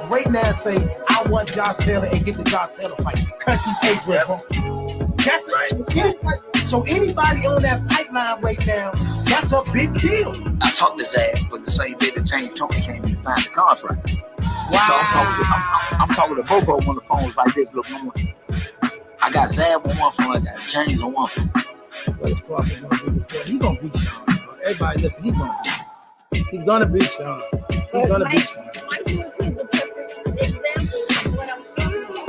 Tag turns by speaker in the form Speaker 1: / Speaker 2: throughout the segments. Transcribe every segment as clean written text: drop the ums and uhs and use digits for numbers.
Speaker 1: Right now, say I want Josh Taylor and get the Josh Taylor fight because he's age bro. That's it. So anybody on that pipeline right now, that's a big deal.
Speaker 2: I talked to Zach with the same day that James Tony came in and signed the contract.
Speaker 1: Wow.
Speaker 2: So I'm talking to Bobo on the phones like this. Look, I got Zab on one phone, I got James on one phone.
Speaker 1: He's gonna beat Sean. Everybody listen, he's gonna beat Sean. He's gonna beat Sean.
Speaker 3: Mike Lewis is the perfect example of what I'm talking about.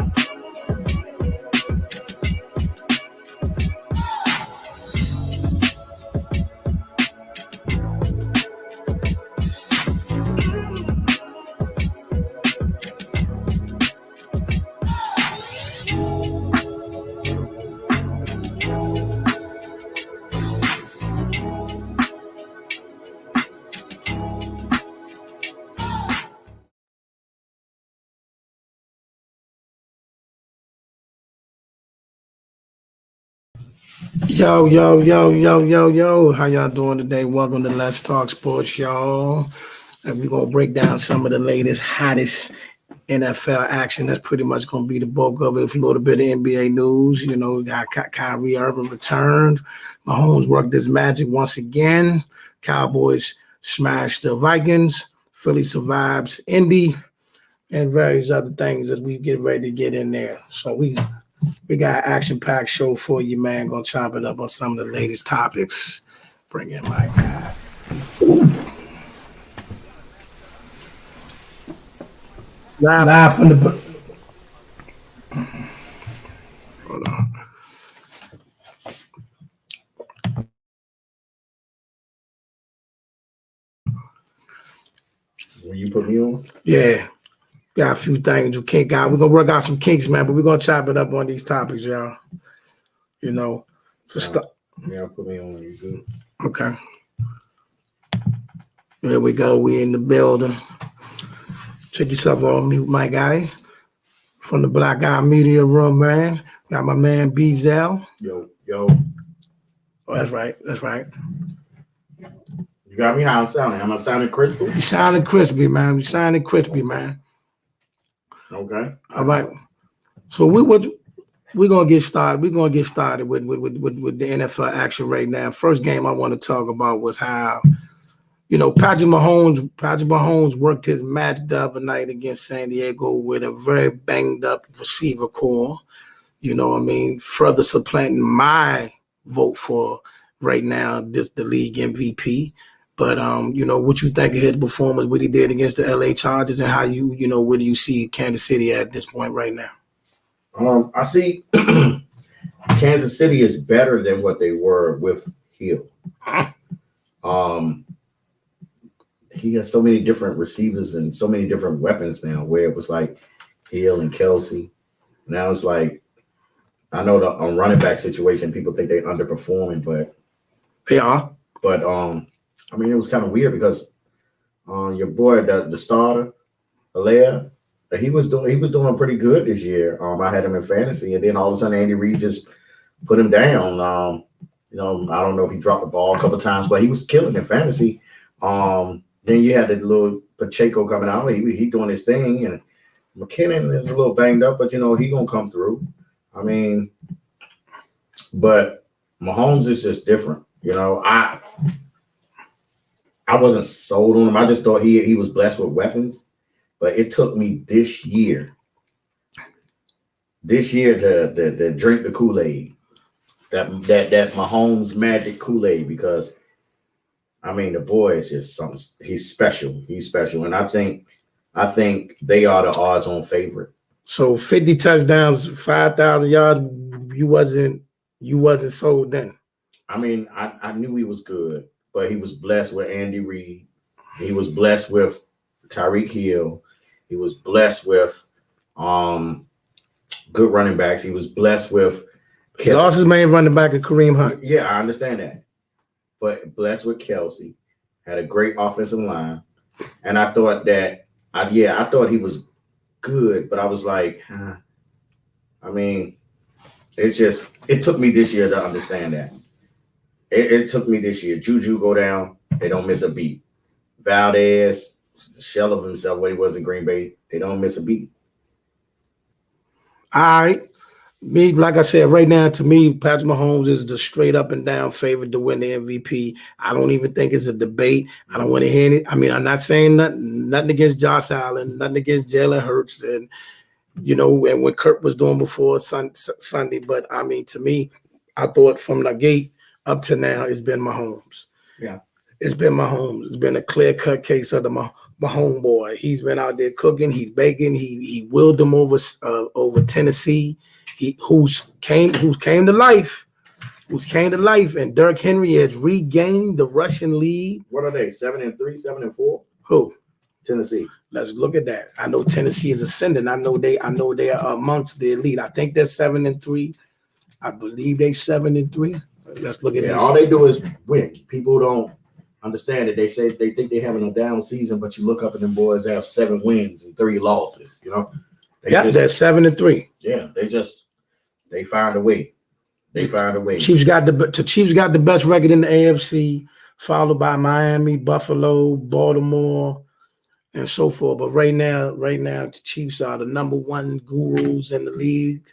Speaker 4: Yo. How y'all doing today? Welcome to Let's Talk Sports, y'all. And we're going to break down some of the latest, hottest NFL action. That's pretty much going to be the bulk of it. A little bit of NBA news. You know, we got Kyrie Irving returned. Mahomes worked his magic once again. Cowboys smashed the Vikings. Philly survives Indy. And various other things as we get ready to get in there. So we got an action-packed show for you, man. Gonna chop it up on some of the latest topics. Bring in my guy. Live from the... Hold on.
Speaker 5: When you put me on?
Speaker 4: Yeah. Got a few things we can't got. We're gonna work out some kinks, man, but we're gonna chop it up on these topics, y'all. You know.
Speaker 5: Yeah, put me on. You good?
Speaker 4: Okay. There we go. We in the building. Check yourself on mute, my guy. From the Black Guy Media Room, man. Got my man B-Zell.
Speaker 5: Yo.
Speaker 4: Oh, that's right.
Speaker 5: You got me how I'm sounding. Am I sounding crispy?
Speaker 4: You sounding crispy, man.
Speaker 5: Okay.
Speaker 4: All right. So we're gonna get started. We're gonna get started with the NFL action right now. First game I want to talk about was how, you know, Patrick Mahomes worked his match the other night against San Diego with a very banged up receiver core. You know what I mean? Further supplanting my vote for right now the league MVP. But you know, what you think of his performance, what he did against the LA Chargers, and how you know, where do you see Kansas City at this point right now?
Speaker 5: I see Kansas City is better than what they were with Hill. He has so many different receivers and so many different weapons now, where it was like Hill and Kelsey. Now it's like, I know the running back situation, people think they underperforming, but
Speaker 4: they are.
Speaker 5: But I mean, it was kind of weird because your boy, the starter, Alaire, he was doing pretty good this year. I had him in fantasy, and then all of a sudden Andy Reid just put him down. You know, I don't know if he dropped the ball a couple of times, but he was killing in fantasy. Then you had the little Pacheco coming out. He doing his thing, and McKinnon is a little banged up, but you know he gonna come through. I mean, but Mahomes is just different. You know, I wasn't sold on him. I just thought he was blessed with weapons. But it took me this year to drink the Kool-Aid, that Mahomes magic Kool-Aid, because I mean the boy is just something. He's special. And I think they are the odds-on favorite.
Speaker 4: So 50 touchdowns, 5,000 yards. You wasn't sold then.
Speaker 5: I mean, I knew he was good, but he was blessed with Andy Reid. He was blessed with Tyreek Hill. He was blessed with good running backs. He was blessed with.
Speaker 4: He lost his main running back at Kareem Hunt.
Speaker 5: Yeah, I understand that. But blessed with Kelsey. Had a great offensive line. And I thought that, I thought he was good, but I was like, I mean, it took me this year to understand that. It took me this year. Juju go down, they don't miss a beat. Valdez, the shell of himself, what he was in Green Bay, they don't miss a beat.
Speaker 4: All right. Me, like I said, right now, to me, Patrick Mahomes is the straight up and down favorite to win the MVP. I don't even think it's a debate. I don't want to hear it. I mean, I'm not saying nothing against Josh Allen, nothing against Jalen Hurts, and and what Kurt was doing before Sunday. But I mean, to me, I thought from the gate up to now, it's been Mahomes.
Speaker 5: Yeah.
Speaker 4: It's been Mahomes. It's been a clear-cut case of the Mahomes boy. He's been out there cooking. He's baking. He willed them over Tennessee. Who's came to life. And Derrick Henry has regained the Russian lead.
Speaker 5: What are they? 7-3, 7-4?
Speaker 4: Who?
Speaker 5: Tennessee.
Speaker 4: Let's look at that. I know Tennessee is ascending. I know they are amongst the elite. I think they're 7-3. I believe they 7-3. Let's look at this.
Speaker 5: All they do is win. People don't understand it. They say they think they're having a down season, but you look up and them boys have 7 wins and 3 losses.
Speaker 4: They're 7-3.
Speaker 5: Yeah, they find a way. They find a way.
Speaker 4: Chiefs got the best record in the AFC, followed by Miami, Buffalo, Baltimore, and so forth. But right now, the Chiefs are the number 1 gurus in the league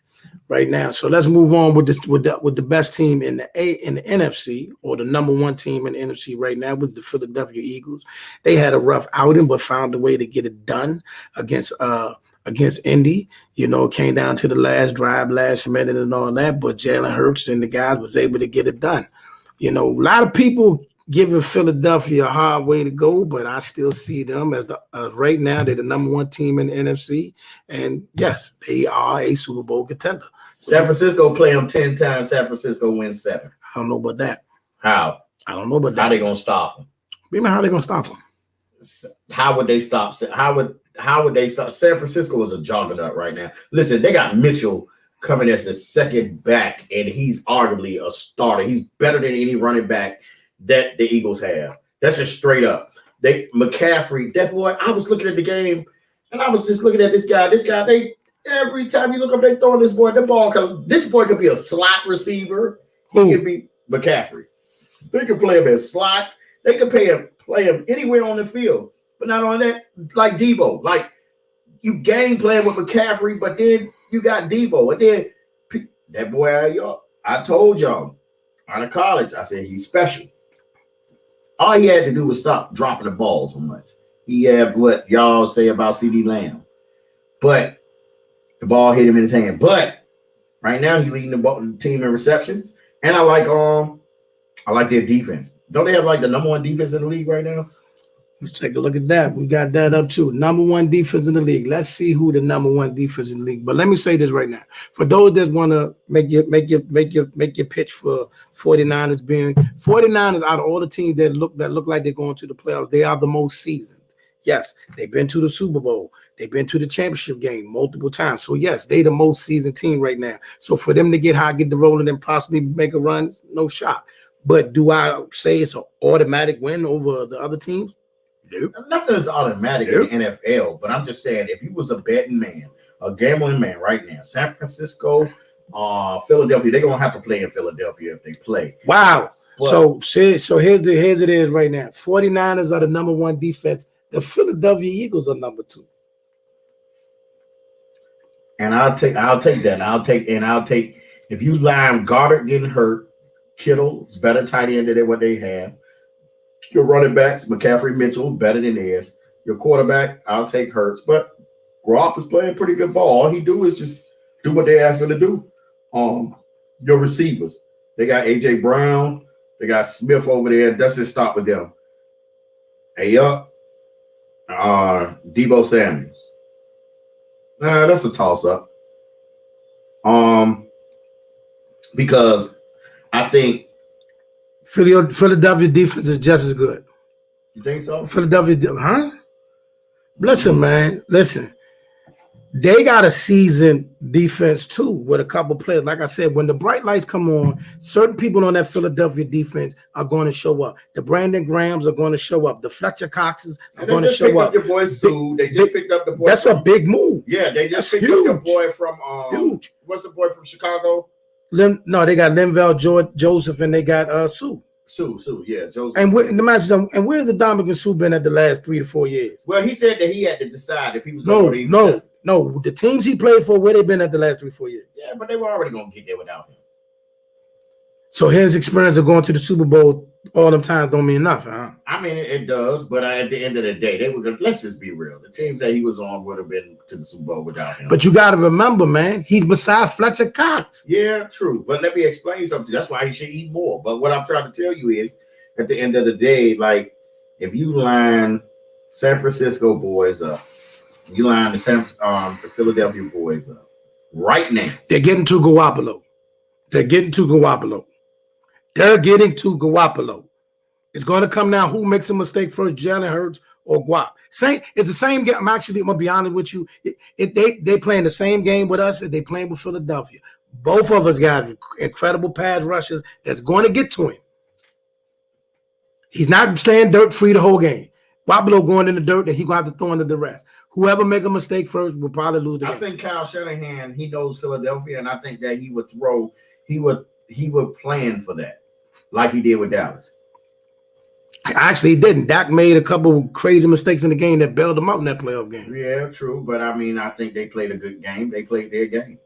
Speaker 4: right now. So let's move on with the best team in the NFC, or the number 1 team in the NFC right now, with the Philadelphia Eagles. They had a rough outing, but found a way to get it done against Indy. It came down to the last drive, last minute, and all that. But Jalen Hurts and the guys was able to get it done. A lot of people giving Philadelphia a hard way to go, but I still see them as right now they're the number 1 team in the NFC, and yes, they are a Super Bowl contender.
Speaker 5: San Francisco play them 10 times. San Francisco wins 7.
Speaker 4: I don't know about that.
Speaker 5: How?
Speaker 4: I don't know about that.
Speaker 5: How they gonna stop them?
Speaker 4: How they gonna stop them?
Speaker 5: How would they stop? How would they stop? San Francisco is a juggernaut right now. Listen, they got Mitchell coming as the second back, and he's arguably a starter. He's better than any running back that the Eagles have. That's just straight up. McCaffrey, that boy, I was looking at the game, and I was just looking at this guy. They every time you look up, they throwing this boy. This boy could be a slot receiver. He could be McCaffrey. They could play him as slot. They could play him anywhere on the field. But not only that, like Debo. Like, you game playing with McCaffrey, but then you got Debo. And then that boy, I told y'all, out of college, I said he's special. All he had to do was stop dropping the ball so much. He had what y'all say about CD Lamb. But the ball hit him in his hand. But right now, he's leading the team in receptions. And I like their defense. Don't they have like the number 1 defense in the league right now?
Speaker 4: Let's take a look at that. We got that up too. Number 1 defense in the league. Let's see who the number 1 defense in the league. But let me say this right now. For those that want to make your pitch for 49ers, being 49ers out of all the teams that look like they're going to the playoffs, they are the most seasoned. Yes, they've been to the Super Bowl. They've been to the championship game multiple times. So yes, they the most seasoned team right now. So for them to get the rolling and possibly make a run, no shot. But do I say it's an automatic win over the other teams? Nope.
Speaker 5: Nothing is automatic in the NFL, but I'm just saying, if you was a betting man, a gambling man right now, San Francisco, Philadelphia, they're gonna have to play in Philadelphia if they play.
Speaker 4: Wow. But, so here's it is right now. 49ers are the number 1 defense. The Philadelphia Eagles are number 2.
Speaker 5: And I'll take that. I'll take if you line Goddard getting hurt, Kittle's better tight end than what they have. Your running backs, McCaffrey, Mitchell, better than theirs. Your quarterback, I'll take Hurts. But Gropp is playing pretty good ball. All he do is just do what they ask him to do. Your receivers, they got A.J. Brown. They got Smith over there. That's just stop with them. Hey, Debo Samuels. That's a toss-up. Because I think
Speaker 4: Philadelphia defense is just as good.
Speaker 5: You think so?
Speaker 4: Philadelphia, huh? Listen, man. Listen. They got a seasoned defense too with a couple players. Like I said, when the bright lights come on, certain people on that Philadelphia defense are going to show up. The Brandon Grahams are going to show up. The Fletcher Coxes are going to show up.
Speaker 5: Your boy Sue. They just picked up the boy.
Speaker 4: That's a big move.
Speaker 5: Yeah, they just
Speaker 4: That's
Speaker 5: picked up your
Speaker 4: huge.
Speaker 5: boy from
Speaker 4: Huge.
Speaker 5: What's the boy from Chicago?
Speaker 4: No, they got Linval Joseph and they got Sue.
Speaker 5: Sue, yeah, Joseph.
Speaker 4: And where's the Dominican Sue been at the last 3 to 4 years?
Speaker 5: Well, he said that he had to decide if he was
Speaker 4: No,
Speaker 5: going to
Speaker 4: no. The teams he played for, where they been at the last 3 4 years?
Speaker 5: Yeah, but they were already going to get there without him.
Speaker 4: So his experience of going to the Super Bowl all them times don't mean nothing, huh?
Speaker 5: I mean, it does, but at the end of the day, they were going. Let's just be real. The teams that he was on would have been to the Super Bowl without him.
Speaker 4: But you got to remember, man, he's beside Fletcher Cox.
Speaker 5: Yeah, true. But let me explain something. That's why he should eat more. But what I'm trying to tell you is, at the end of the day, like if you line San Francisco boys up, you line the Philadelphia boys up right now.
Speaker 4: They're getting to Garoppolo. It's going to come down who makes a mistake first, Jalen Hurts or Guap. It's the same game. I'm going to be honest with you. They playing the same game with us as they playing with Philadelphia. Both of us got incredible pass rushers that's going to get to him. He's not staying dirt free the whole game. Garoppolo going in the dirt and he's going to have to throw into the rest. Whoever make a mistake first will probably lose the game.
Speaker 5: I think Kyle Shanahan, he knows Philadelphia, and I think that he would plan for that, like he did with Dallas.
Speaker 4: Actually, he didn't. Dak made a couple crazy mistakes in the game that bailed him out in that playoff game.
Speaker 5: Yeah, true. But I mean, I think they played a good game. They played their game.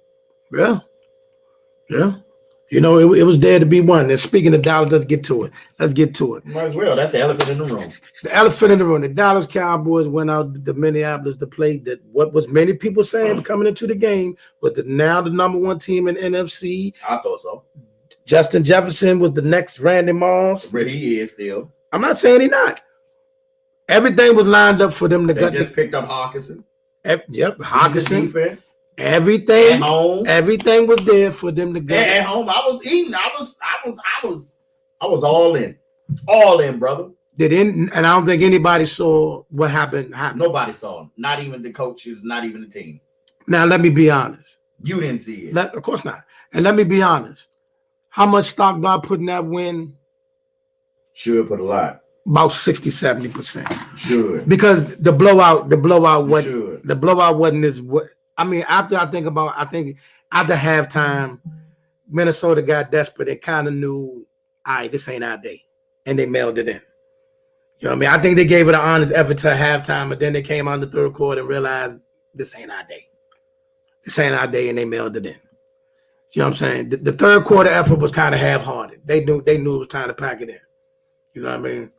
Speaker 4: Yeah. You know, it was there to be won. And speaking of Dallas, let's get to it.
Speaker 5: Might as well. That's the elephant in the room.
Speaker 4: The elephant in the room. The Dallas Cowboys went out to Minneapolis to play that what was many people saying coming into the game was now the number one team in NFC.
Speaker 5: I thought so.
Speaker 4: Justin Jefferson was the next Randy Moss.
Speaker 5: But he is still.
Speaker 4: I'm not saying he's not. Everything was lined up for them to
Speaker 5: They just picked up Hawkinson.
Speaker 4: Yep, Hawkinson.
Speaker 5: Defense.
Speaker 4: Everything was there for them to go.
Speaker 5: At home, I was eating. I was all in. All in, brother.
Speaker 4: And I don't think anybody saw what happened.
Speaker 5: Nobody saw him. Not even the coaches, not even the team.
Speaker 4: Now, let me be honest.
Speaker 5: You didn't see it.
Speaker 4: Of course not. And let me be honest. How much stock do I put in that win?
Speaker 5: Should put a lot.
Speaker 4: About 60, 70%.
Speaker 5: Should.
Speaker 4: Because the blowout wasn't as what I mean, after after halftime, Minnesota got desperate and kind of knew, all right, this ain't our day. And they mailed it in. You know what I mean? I think they gave it an honest effort to halftime, but then they came out in the third quarter and realized this ain't our day. This ain't our day, and they mailed it in. You know what I'm saying? The third quarter effort was kind of half-hearted. They knew it was time to pack it in. You know what I mean?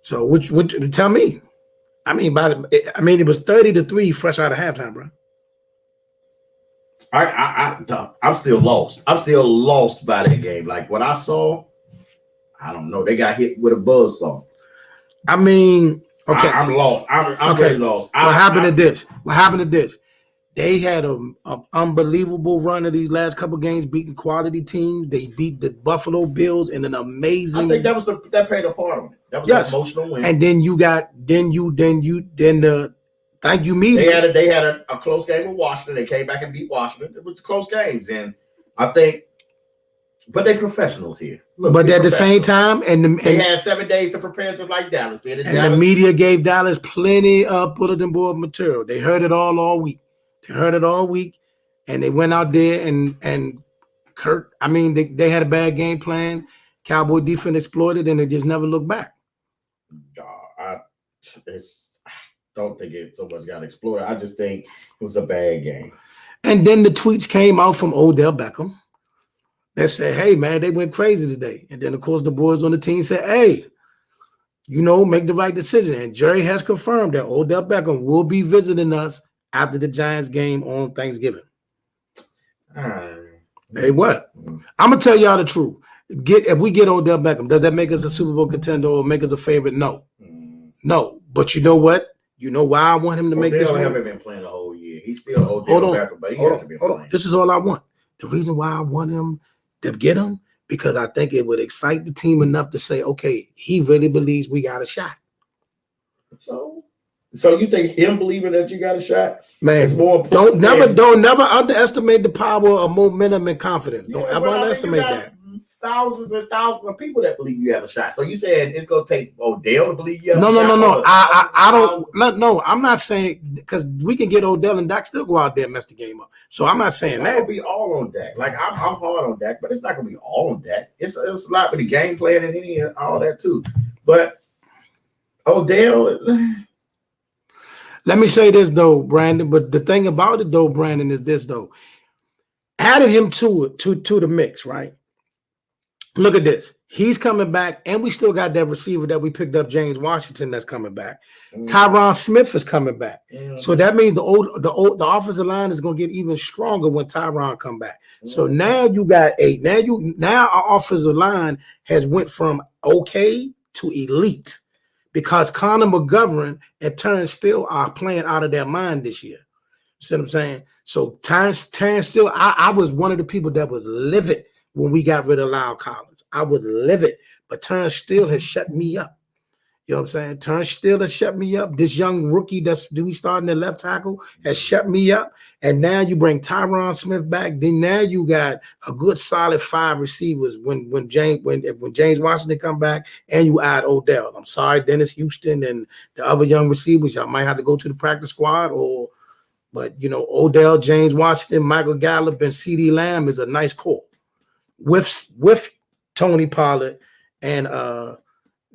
Speaker 4: So which tell me. I mean, it was 30-3 fresh out of halftime, bro.
Speaker 5: I'm still lost. I'm still lost by that game. Like what I saw, I don't know. They got hit with a buzzsaw.
Speaker 4: I mean, okay.
Speaker 5: I'm lost. I'm really lost.
Speaker 4: What happened to this? They had an unbelievable run of these last couple games, beating quality teams. They beat the Buffalo Bills in an amazing.
Speaker 5: I think that played a part of it. That was an emotional win.
Speaker 4: And then the thank you me.
Speaker 5: They had a close game with Washington. They came back and beat Washington. It was close games, and I think, but they professionals here. Look,
Speaker 4: but at the same time,
Speaker 5: they had 7 days to prepare, just like Dallas did.
Speaker 4: The media gave Dallas plenty of bulletin board material. They heard it all week. And they went out there and Kurt. I mean, they had a bad game plan. Cowboy defense exploited, and they just never looked back.
Speaker 5: I don't think it so much got exploited. I just think it was a bad game.
Speaker 4: And then the tweets came out from Odell Beckham that said, "Hey, man, they went crazy today." And then, of course, the boys on the team said, "Hey, make the right decision." And Jerry has confirmed that Odell Beckham will be visiting us after the Giants game on Thanksgiving. Hey, what? I'm gonna tell y'all the truth. If we get Odell Beckham, does that make us a Super Bowl contender or make us a favorite? No. But you know what? You know why I want him to make this?
Speaker 5: Odell haven't been playing the whole year. He's still Odell Beckham, but he hasn't been playing.
Speaker 4: This is all I want. The reason why I want him to get him, because I think it would excite the team enough to say, okay, he really believes we got a shot.
Speaker 5: So So you think him believing that you got a shot is
Speaker 4: Man,
Speaker 5: more important?
Speaker 4: don't never underestimate the power of momentum and confidence. Don't ever underestimate that.
Speaker 5: Thousands and thousands of people that believe you have a shot. So you said it's gonna take Odell to believe you have
Speaker 4: No,
Speaker 5: a shot?
Speaker 4: no. I'm not saying because we can get Odell and Dak still go out there and mess the game up. So I'm not saying
Speaker 5: it's
Speaker 4: that.
Speaker 5: It's gonna be all on Dak. Like I'm hard on Dak, but it's not gonna be all on Dak. It's a lot with the game plan and any and all that too. But Odell.
Speaker 4: Let me say this though, Brandon. But the thing about it though, Brandon, is this though. Added him to the mix, right? Look at this. He's coming back, and we still got that receiver that we picked up, James Washington, that's coming back. Tyron Smith is coming back. So that means the offensive line is going to get even stronger when Tyron come back. So now you got now our offensive line has went from okay to elite because Connor McGovern and Terrence Steele are playing out of their mind this year. See what I'm saying? So Terrence Steele, I was one of the people that was livid when we got rid of Lyle Collins. I was livid, but Terrence Steele has shut me up. You know what I'm saying? Terrence Steele has shut me up. This young rookie that's we starting at left tackle has shut me up. And now you bring Tyron Smith back. Then now you got a good solid 5 receivers when James Washington come back, and you add Odell. I'm sorry, Dennis Houston and the other young receivers, y'all might have to go to the practice squad but you know, Odell, James Washington, Michael Gallup, and CeeDee Lamb is a nice core. With Tony Pollard and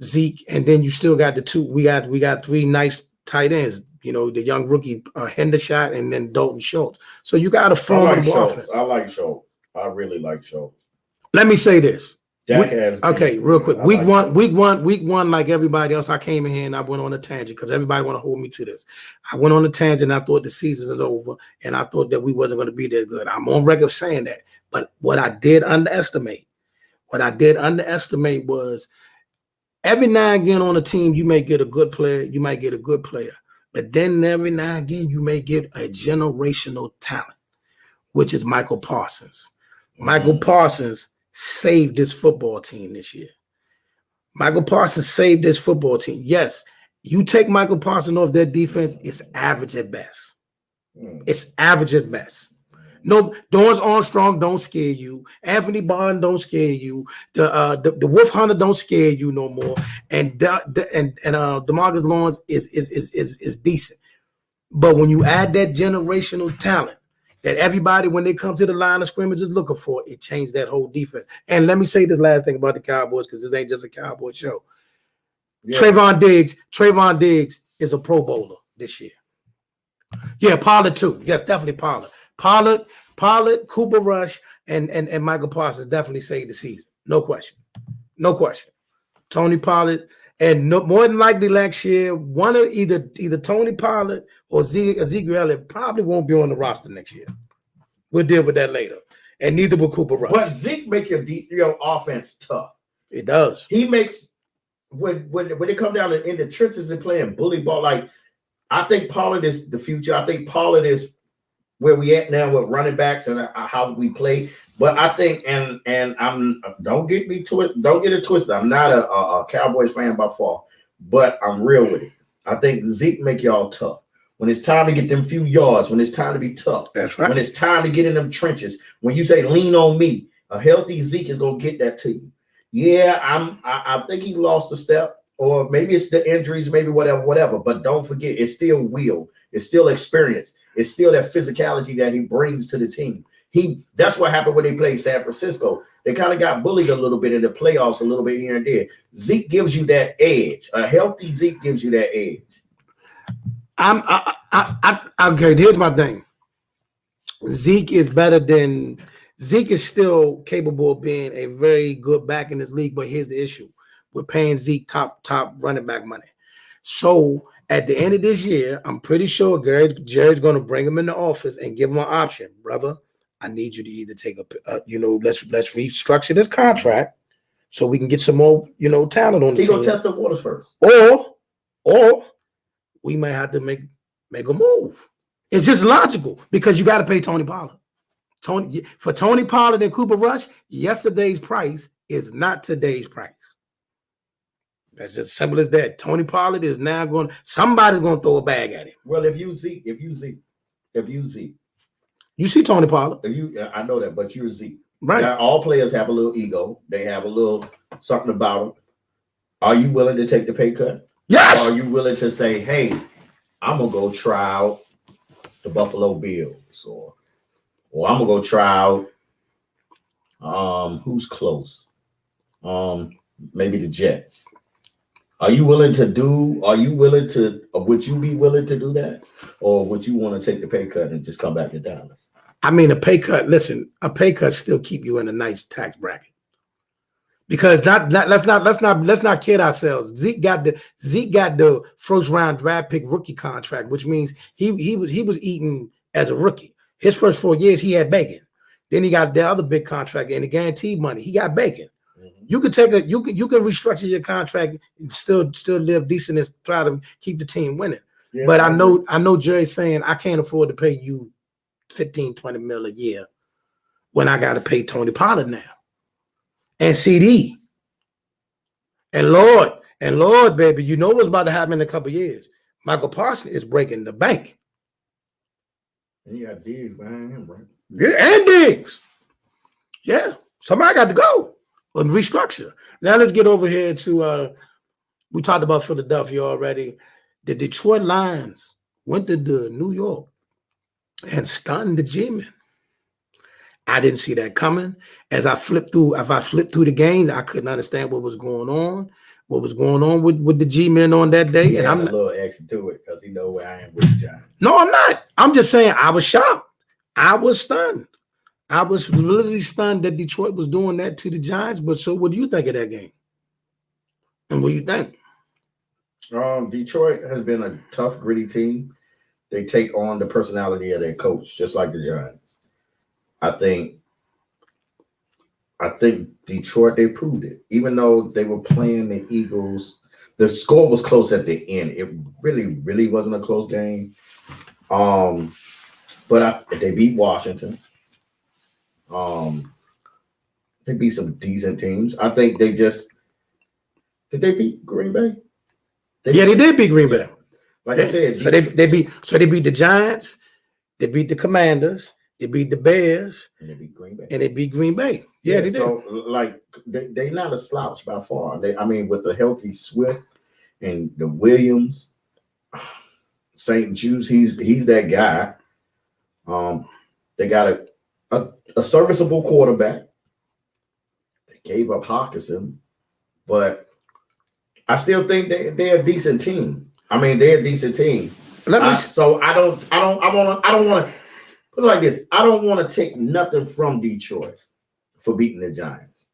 Speaker 4: Zeke, and then you still got the 2. We got 3 nice tight ends. You know, the young rookie Hendershot and then Dalton Schultz. So you got a formidable offense.
Speaker 5: I like Schultz. I really like Schultz.
Speaker 4: Let me say this.
Speaker 5: Okay,
Speaker 4: real quick. Week one, like everybody else, I came in here and I went on a tangent because everybody want to hold me to this. I went on a tangent. I thought the season is over, and I thought that we wasn't going to be that good. I'm on record saying that. But what I did underestimate was every now and again on a team, you may get a good player, you might get a good player, but then every now and again, you may get a generational talent, which is Michael Parsons. Michael Parsons saved this football team this year. Michael Parsons saved this football team. Yes, you take Michael Parsons off their defense, it's average at best. It's average at best. No, Dorrance Armstrong don't scare you. Anthony Bond don't scare you. The Wolf Hunter don't scare you no more. And DeMarcus Lawrence is decent. But when you add that generational talent that everybody, when they come to the line of scrimmage, is looking for, it changed that whole defense. And let me say this last thing about the Cowboys, because this ain't just a Cowboy show. Yeah. Trayvon Diggs is a Pro Bowler this year. Yeah, Pollard too. Yes, definitely Pollard. Pollard, Cooper Rush, and Michael Parsons definitely saved the season. No question. Tony Pollard, and more than likely next year, one of either Tony Pollard or Ezekiel Elliott probably won't be on the roster next year. We'll deal with that later. And neither will Cooper Rush.
Speaker 5: But Zeke makes your offense tough.
Speaker 4: It does.
Speaker 5: He makes when they come down in the trenches and playing bully ball. Like, I think Pollard is the future. I think Pollard is where we at now with running backs and how we play. But I think, and don't get it twisted. I'm not a Cowboys fan by far, but I'm real with it. I think Zeke make y'all tough. When it's time to get them few yards, when it's time to be tough.
Speaker 4: That's right.
Speaker 5: When it's time to get in them trenches, when you say lean on me, a healthy Zeke is gonna get that to you. Yeah, I think he lost a step, or maybe it's the injuries, maybe whatever. But don't forget, it's still will, it's still experience. It's still that physicality that he brings to the team. That's what happened when they played San Francisco. They kind of got bullied a little bit in the playoffs, a little bit here and there. Zeke gives you that edge. A healthy Zeke gives you that edge.
Speaker 4: Okay, here's my thing. Zeke is still capable of being a very good back in this league, but here's the issue. We're paying Zeke top running back money. So at the end of this year, I'm pretty sure Jared's going to bring him in the office and give him an option. Brother, I need you to either take let's restructure this contract so we can get some more, talent on the team.
Speaker 5: He's going to test the waters first.
Speaker 4: Or we might have to make a move. It's just logical because you got to pay Tony Pollard. For Tony Pollard and Cooper Rush, yesterday's price is not today's price. That's as simple as that. Tony Pollard is now somebody's going to throw a bag at him.
Speaker 5: Well, if you see,
Speaker 4: You see Tony Pollard.
Speaker 5: I know that, but you're Zeke.
Speaker 4: Right.
Speaker 5: Now, all players have a little ego. They have a little something about them. Are you willing to take the pay cut?
Speaker 4: Yes.
Speaker 5: Or are you willing to say, hey, I'm going to go try out the Buffalo Bills or I'm going to go try out who's close? Maybe the Jets. Would you be willing to do that? Or would you want to take the pay cut and just come back to Dallas?
Speaker 4: I mean, a pay cut still keep you in a nice tax bracket. Because let's not kid ourselves. Zeke got the first round draft pick rookie contract, which means he was eating as a rookie. His first 4 years he had bacon. Then he got the other big contract and the guaranteed money. He got bacon. Mm-hmm. You can restructure your contract and still live decent and try to keep the team winning. Yeah, but I know Jerry's saying I can't afford to pay you 15, 20 mil a year when I got to pay Tony Pollard now. And CD. And Lord, baby, you know what's about to happen in a couple of years. Michael Parsons is breaking the bank.
Speaker 5: And you got Diggs behind him, right?
Speaker 4: Yeah, and Diggs. Yeah, somebody got to go and restructure. Now let's get over here to, we talked about Philadelphia already. The Detroit Lions went to New York and stunned the G-men. I didn't see that coming. As I flipped through the games, I couldn't understand what was going on with the G-men on that day. And I'm
Speaker 5: a little extra to it because he know where I am with the Giants.
Speaker 4: No, I'm not. I'm just saying I was shocked. I was stunned. I was literally stunned that Detroit was doing that to the Giants. But so what do you think of that game? And what do you think?
Speaker 5: Detroit has been a tough, gritty team. They take on the personality of their coach, just like the Giants. I think Detroit, they proved it. Even though they were playing the Eagles, the score was close at the end. It really, really wasn't a close game. But they beat Washington. They beat some decent teams. I think did they beat Green Bay?
Speaker 4: They did beat Green Bay.
Speaker 5: Like I said,
Speaker 4: they beat the Giants, they beat the Commanders, they beat the Bears,
Speaker 5: and they beat Green Bay.
Speaker 4: Yeah, they did.
Speaker 5: So like they're not a slouch by far. With the healthy Swift and the Williams, St. Jude's, he's that guy. They got a serviceable quarterback. They gave up Hawkinson, but I still think they're a decent team. They're a decent team. So I don't want to put it like this. I don't want to take nothing from Detroit for beating the Giants.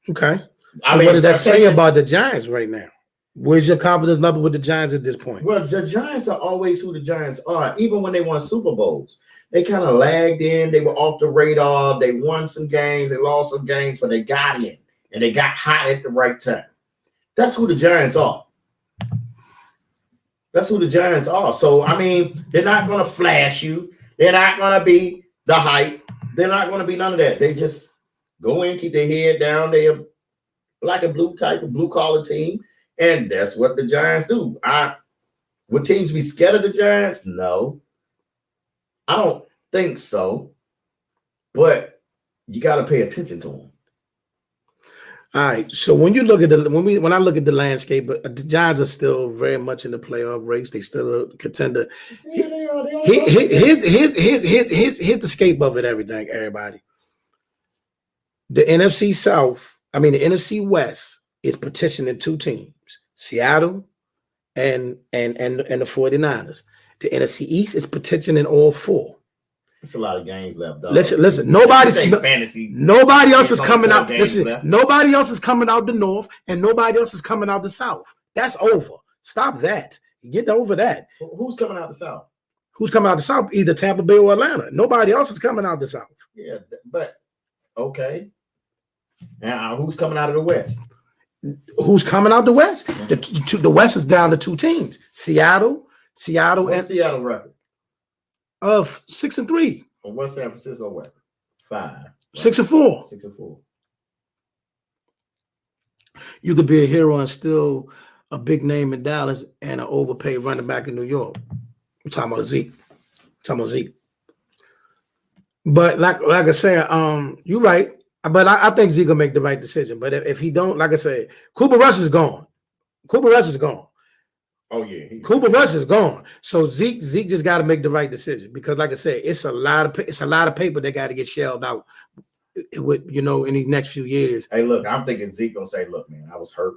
Speaker 4: Okay. So what does that say about the Giants right now? Where's your confidence level with the Giants at this point?
Speaker 5: Well, the Giants are always who the Giants are. Even when they won Super Bowls, they kind of lagged in. They were off the radar. They won some games. They lost some games, but they got in and they got hot at the right time. That's who the Giants are. So, they're not going to flash you. They're not going to be the hype. They're not going to be none of that. They just go in, keep their head down. They're black and blue type of blue-collar team, and that's what the Giants do. Would teams be scared of the Giants? No. I don't think so, but you got to pay attention to them.
Speaker 4: All right. So when you look at when I look at the landscape, but the Giants are still very much in the playoff race. They still a contender.
Speaker 5: Yeah, they are.
Speaker 4: Here's the scape of it. Everybody. The NFC the NFC West is petitioning two teams, Seattle and the 49ers. The NFC East is petitioning all four.
Speaker 5: It's a lot of games left. Dog.
Speaker 4: Listen. Nobody else is coming out.
Speaker 5: Left.
Speaker 4: Nobody else is coming out the North, and nobody else is coming out the South. That's over. Stop that. Get over that.
Speaker 5: Who's coming out the South?
Speaker 4: Who's coming out the South? Either Tampa Bay or Atlanta. Nobody else is coming out the South.
Speaker 5: Yeah, but okay. Now, who's coming out of the West?
Speaker 4: Who's coming out the West? The West is down to two teams: Seattle,
Speaker 5: What's Seattle record?
Speaker 4: Of 6-3.
Speaker 5: Or what's San Francisco record? 5.
Speaker 4: 6-4.
Speaker 5: 6-4.
Speaker 4: You could be a hero and still a big name in Dallas and an overpaid running back in New York. I'm talking about Zeke. But like I said, you're right. But I think Zeke will make the right decision. But if he don't, like I said, Cooper Rush is gone.
Speaker 5: Oh yeah,
Speaker 4: Cooper Rush is gone. So Zeke just got to make the right decision because, like I said, it's a lot of paper that got to get shelled out with in these next few years.
Speaker 5: Hey, look, I'm thinking Zeke gonna say, "Look, man, I was hurt.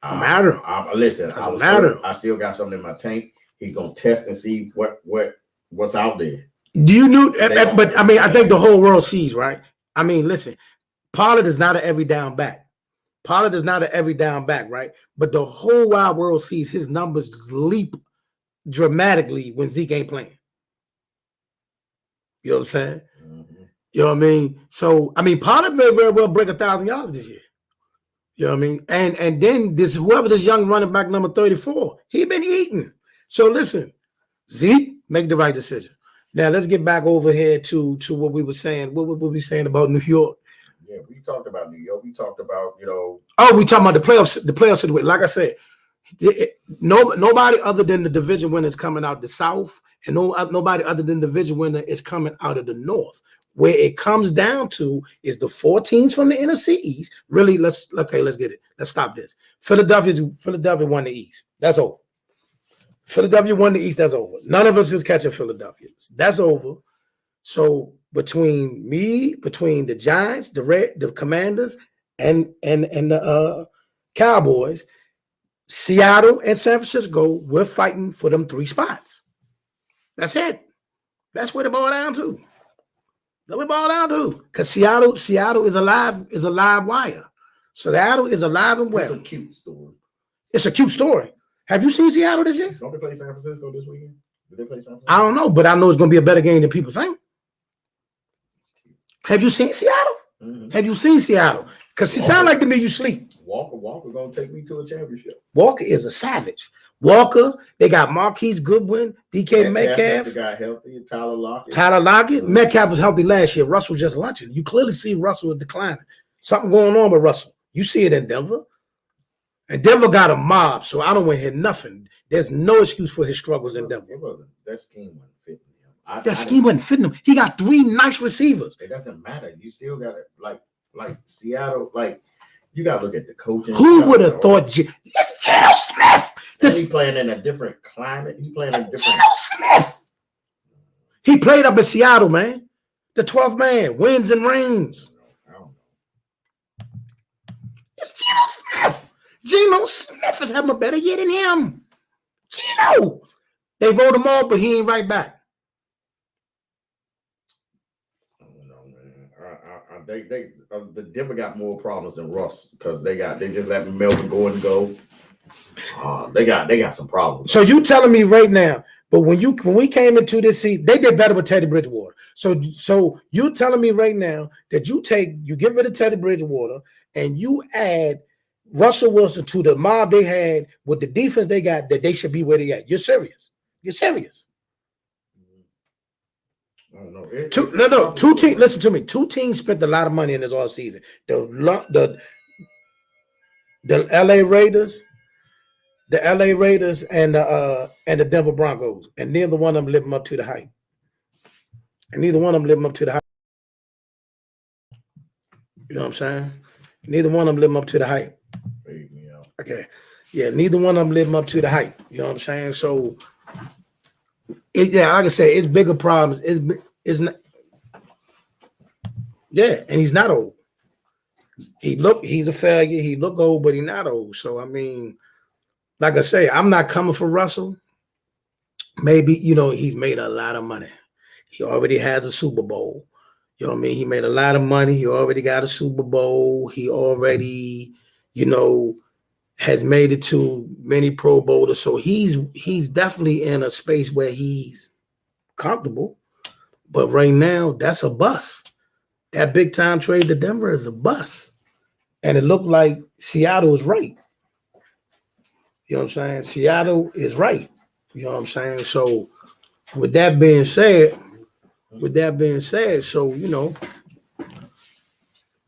Speaker 4: Doesn't matter.
Speaker 5: Listen,
Speaker 4: Doesn't matter.
Speaker 5: I still got something in my tank. He's gonna test and see what's out there."
Speaker 4: Do you know? But I mean, I think the whole world sees, right? I mean, listen, Pollard is not an every down back. Right? But the whole wide world sees his numbers just leap dramatically when Zeke ain't playing. You know what I'm saying?
Speaker 5: Mm-hmm.
Speaker 4: You know what I mean? So, I mean, Pollard may very well break 1,000 yards this year. You know what I mean? And then whoever this young running back number 34, he been eating. So listen, Zeke, make the right decision. Now let's get back over here to what we were saying. What were we saying about New York?
Speaker 5: Yeah, we talked about New York. We talked about,
Speaker 4: Oh, we talking about the playoffs. The playoffs. Like I said, nobody other than the division winner is coming out the South, and nobody other than the division winner is coming out of the North. Where it comes down to is the 4 teams from the NFC East. Really, let's get it. Let's stop this. Philadelphia won the East. That's over. Philadelphia won the East. That's over. None of us is catching Philadelphia. That's over. So between the Giants, the Commanders, and the Cowboys, Seattle and San Francisco, we're fighting for them 3 spots. That's it. That's what it boiled down to. Because Seattle is a live wire. Seattle is alive and well.
Speaker 5: It's a cute story.
Speaker 4: It's a cute story. Have you seen Seattle this year?
Speaker 5: Don't they play San Francisco this weekend? Did they play San Francisco?
Speaker 4: I don't know, but I know it's going to be a better game than people think. Have you seen Seattle?
Speaker 5: Mm-hmm.
Speaker 4: Have you seen Seattle? Because it sounds like to me you sleep.
Speaker 5: Walker going to take me to a championship.
Speaker 4: Walker is a savage. Walker, they got Marquise Goodwin, DK Metcalf.
Speaker 5: They got healthy. Tyler Lockett.
Speaker 4: Mm-hmm. Metcalf was healthy last year. Russell just lunching. You clearly see Russell declining. Something going on with Russell. You see it in Denver. And Denver got a mob, so I don't want to hear nothing. There's no excuse for his struggles in Denver.
Speaker 5: That scheme wasn't fitting him.
Speaker 4: That scheme wasn't fitting him. He got 3 nice receivers.
Speaker 5: It doesn't matter. You still got it. Like Seattle, you got to look at the coaching.
Speaker 4: Who would have thought this Geno Smith?
Speaker 5: He's playing in a different climate. He playing in a different.
Speaker 4: Geno Smith. He played up in Seattle, man. The 12th man wins and reigns.
Speaker 5: I don't know.
Speaker 4: It's Geno Smith. Geno Smith is having a better year than him. Geno. They vote him off, but he ain't right back.
Speaker 5: I don't know, man. The Denver got more problems than Russ because they just let Melvin go. They got some problems.
Speaker 4: So you telling me right now, but when we came into this season, they did better with Teddy Bridgewater. So you telling me right now that you get rid of Teddy Bridgewater and you add Russell Wilson to the mob they had with the defense they got, that they should be where they at. You're serious.
Speaker 5: I don't know.
Speaker 4: 2 teams. Listen to me. 2 teams spent a lot of money in this offseason. The LA Raiders, and the Denver Broncos, and neither one of them living up to the hype. You know what I'm saying? Neither one of them living up to the hype. Okay. Yeah, neither one of them living up to the hype. You know what I'm saying? So, like I said, it's bigger problems. It's not. Yeah, and he's not old. He's a failure. He look old, but he's not old. So, I mean, like I say, I'm not coming for Russell. Maybe, he's made a lot of money. He already has a Super Bowl. You know what I mean? He made a lot of money. He already got a Super Bowl. He already, has made it to many Pro Bowlers. So he's definitely in a space where he's comfortable. But right now, that's a bust. That big time trade to Denver is a bust. And it looked like Seattle is right. You know what I'm saying? Seattle is right. You know what I'm saying? So with that being said, so,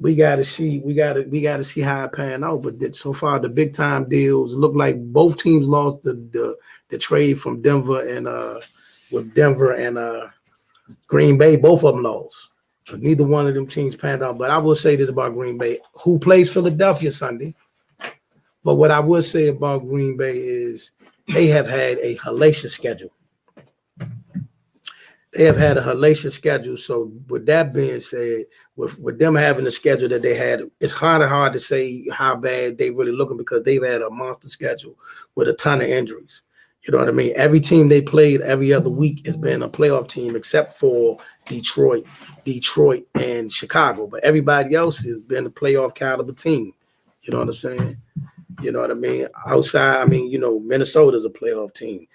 Speaker 4: we gotta see how it pan out. But so far, the big time deals look like both teams lost the trade from Denver and with Denver and Green Bay. Both of them lost. Neither one of them teams panned out. But I will say this about Green Bay, who plays Philadelphia Sunday. But what I would say about Green Bay is they have had a hellacious schedule. They have had a hellacious schedule. So with that being said, with them having the schedule that they had, it's hard to say how bad they really looking because they've had a monster schedule with a ton of injuries. You know what I mean? Every team they played every other week has been a playoff team except for Detroit and Chicago. But everybody else has been a playoff caliber team. You know what I'm saying? You know what I mean? Outside, Minnesota's a playoff team.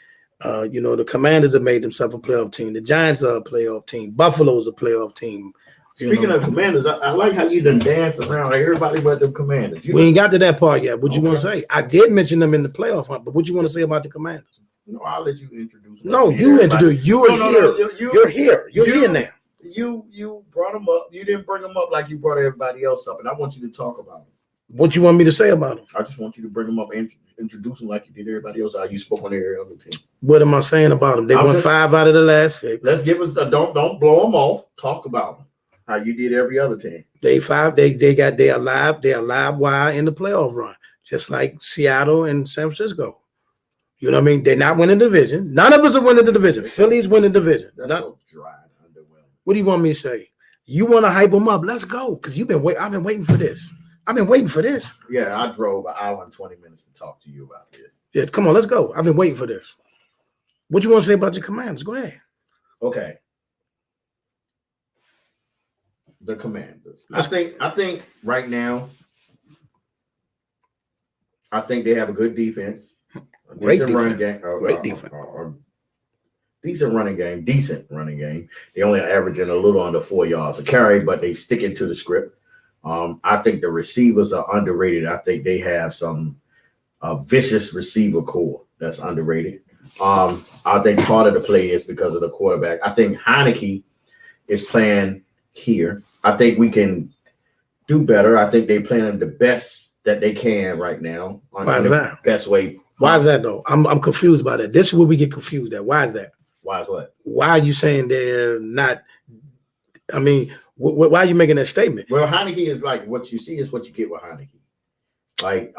Speaker 4: The Commanders have made themselves a playoff team. The Giants are a playoff team. Buffalo's a playoff team.
Speaker 5: Speaking of Commanders, I like how you done dance around like everybody but the Commanders.
Speaker 4: We ain't got to that part yet. What you want to say? I did mention them in the playoff hunt, but what you want to say about the Commanders?
Speaker 5: No, I'll let you introduce them.
Speaker 4: No, you introduce. You're here. You're here. You're here now.
Speaker 5: You brought them up. You didn't bring them up like you brought everybody else up, and I want you to talk about them.
Speaker 4: What you want me to say about them?
Speaker 5: I just want you to bring them up and introduce them like you did everybody else. How you spoke on every other team.
Speaker 4: What am I saying about them? They won 5 out of the last 6.
Speaker 5: Let's give us don't blow them off. Talk about them. How you did every other team.
Speaker 4: They are live wire in the playoff run, just like Seattle and San Francisco. You know what I mean? They're not winning the division. None of us are winning the division. Philly's winning the division.
Speaker 5: That's so dry and underwhelming.
Speaker 4: What do you want me to say? You want to hype them up? Let's go, because I've been waiting for this. I've been waiting for this.
Speaker 5: Yeah, I drove an hour and 20 minutes to talk to you about this.
Speaker 4: Yeah, come on, let's go. I've been waiting for this. What you want to say about your Commanders? Go ahead.
Speaker 5: Okay. The Commanders. I think right now, I think they have a good defense.
Speaker 4: Great defense.
Speaker 5: Run game.
Speaker 4: Great defense.
Speaker 5: Decent running game. They only are averaging a little under 4 yards a carry, but they sticking to the script. I think the receivers are underrated. I think they have some vicious receiver core that's underrated. I think part of the play is because of the quarterback. I think Heineke is playing here. I think we can do better. I think they're playing the best that they can right now.
Speaker 4: Why is that?
Speaker 5: Best way.
Speaker 4: Why is that though? I'm confused by that. This is where we get confused at. Why is that?
Speaker 5: Why is what?
Speaker 4: Why are you saying they're not? I mean, why are you making that statement?
Speaker 5: Well, Heineke is like what you see is what you get with Heineke. Like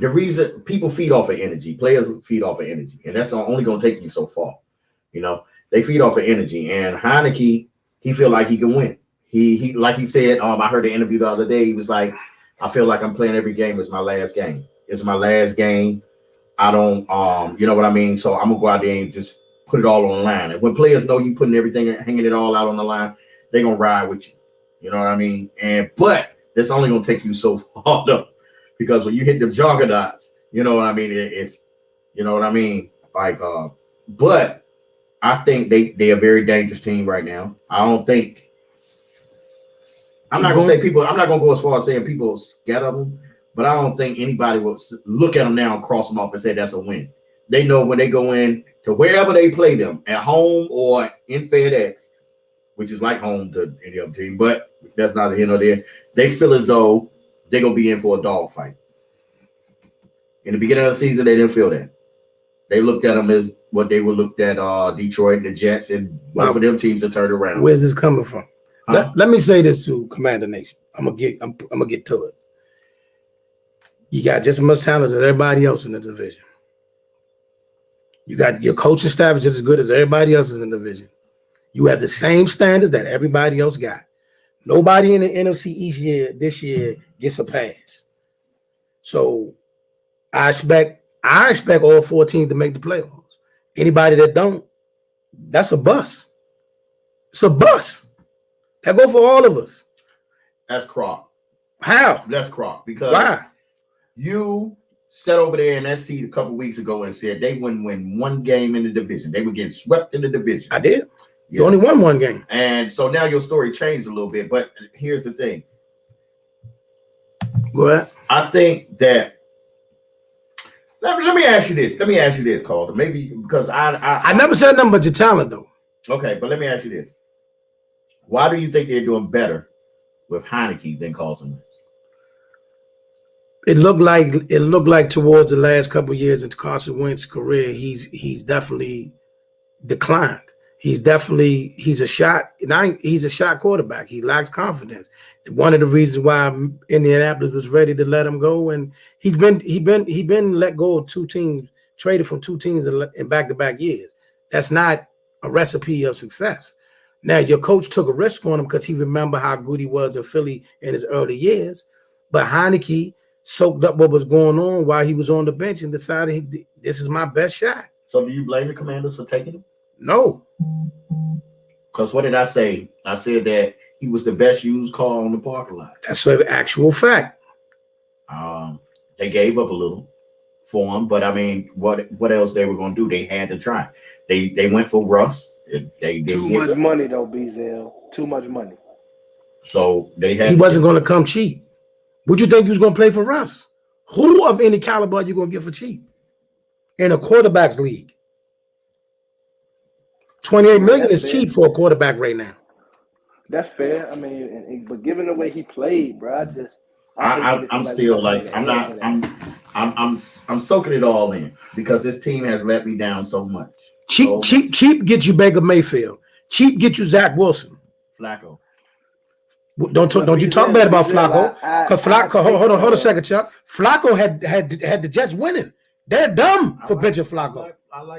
Speaker 5: the reason people feed off of energy, players feed off of energy, and that's only going to take you so far. You know, they feed off of energy, and Heineke, he feel like he can win. He like he said. I heard the interview the other day. He was like, I feel like I'm playing every game as my last game. It's my last game. I don't, you know what I mean? So I'm gonna go out there and just put it all on the line. And when players know you putting everything, hanging it all out on the line, they're gonna ride with you. You know what I mean? But that's only gonna take you so far up, because when you hit the juggernauts, you know what I mean? It's, you know what I mean? Like, but I think they a very dangerous team right now. I don't think. I'm not gonna go as far as saying people are scared of them, but I don't think anybody will look at them now and cross them off and say that's a win. They know when they go in to wherever they play them, at home or in FedEx, which is like home to any other team, but that's neither here nor there. They feel as though they're gonna be in for a dogfight. In the beginning of the season, they didn't feel that. They looked at them as what they would look at Detroit and the Jets, and both of them teams have turned around.
Speaker 4: Where's this coming from? Let me say this to Commander Nation. I'm gonna get to it. You got just as much talent as everybody else in the division. You got your coaching staff is just as good as everybody else in the division. You have the same standards that everybody else got. Nobody in the NFC East this year gets a pass. So I expect all 4 teams to make the playoffs. Anybody that don't, that's a bust. It's a bust. That go for all of us.
Speaker 5: That's crop.
Speaker 4: How?
Speaker 5: That's crop. Because
Speaker 4: why?
Speaker 5: You sat over there in that seat a couple weeks ago and said they wouldn't win one game in the division. They would get swept in the division.
Speaker 4: I did. You only won one game.
Speaker 5: And so now your story changed a little bit. But here's the thing.
Speaker 4: What?
Speaker 5: I think that let me ask you this, Calder. Maybe because I
Speaker 4: never said nothing but your talent though.
Speaker 5: Okay, but let me ask you this. Why do you think they're doing better with Heineke than Carson Wentz.
Speaker 4: It looked like towards the last couple of years in Carson Wentz's career, he's definitely declined. He's a shot quarterback. He lacks confidence. One of the reasons why Indianapolis was ready to let him go, and he's been let go of 2 teams, traded from 2 teams in back-to-back years. That's not a recipe of success. Now, your coach took a risk on him because he remembered how good he was in Philly in his early years, but Heineke soaked up what was going on while he was on the bench and decided this is my best shot.
Speaker 5: So do you blame the Commanders for taking him?
Speaker 4: No.
Speaker 5: Because what did I say? I said that he was the best used car on the parking lot.
Speaker 4: That's an actual fact.
Speaker 5: They gave up a little for him, but I mean, what else they were going to do? They had to try. They went for Russ. They
Speaker 6: Too much money though, BZL. Too much money.
Speaker 5: So he
Speaker 4: wasn't going to come cheap. Would you think he was going to play for Russ? Who of any caliber are you going to get for cheap in a quarterbacks league? $28 million is cheap for a quarterback right now.
Speaker 6: That's fair. I mean, but given the way he played, bro,
Speaker 5: I'm still like I'm soaking it all in because this team has let me down so much.
Speaker 4: Cheap gets you Baker Mayfield. Cheap gets you Zach Wilson.
Speaker 5: Flacco.
Speaker 4: Don't you talk bad about Flacco? Because Flacco, hold on a second, Chuck. Flacco had the Jets winning. They're dumb for benching Flacco.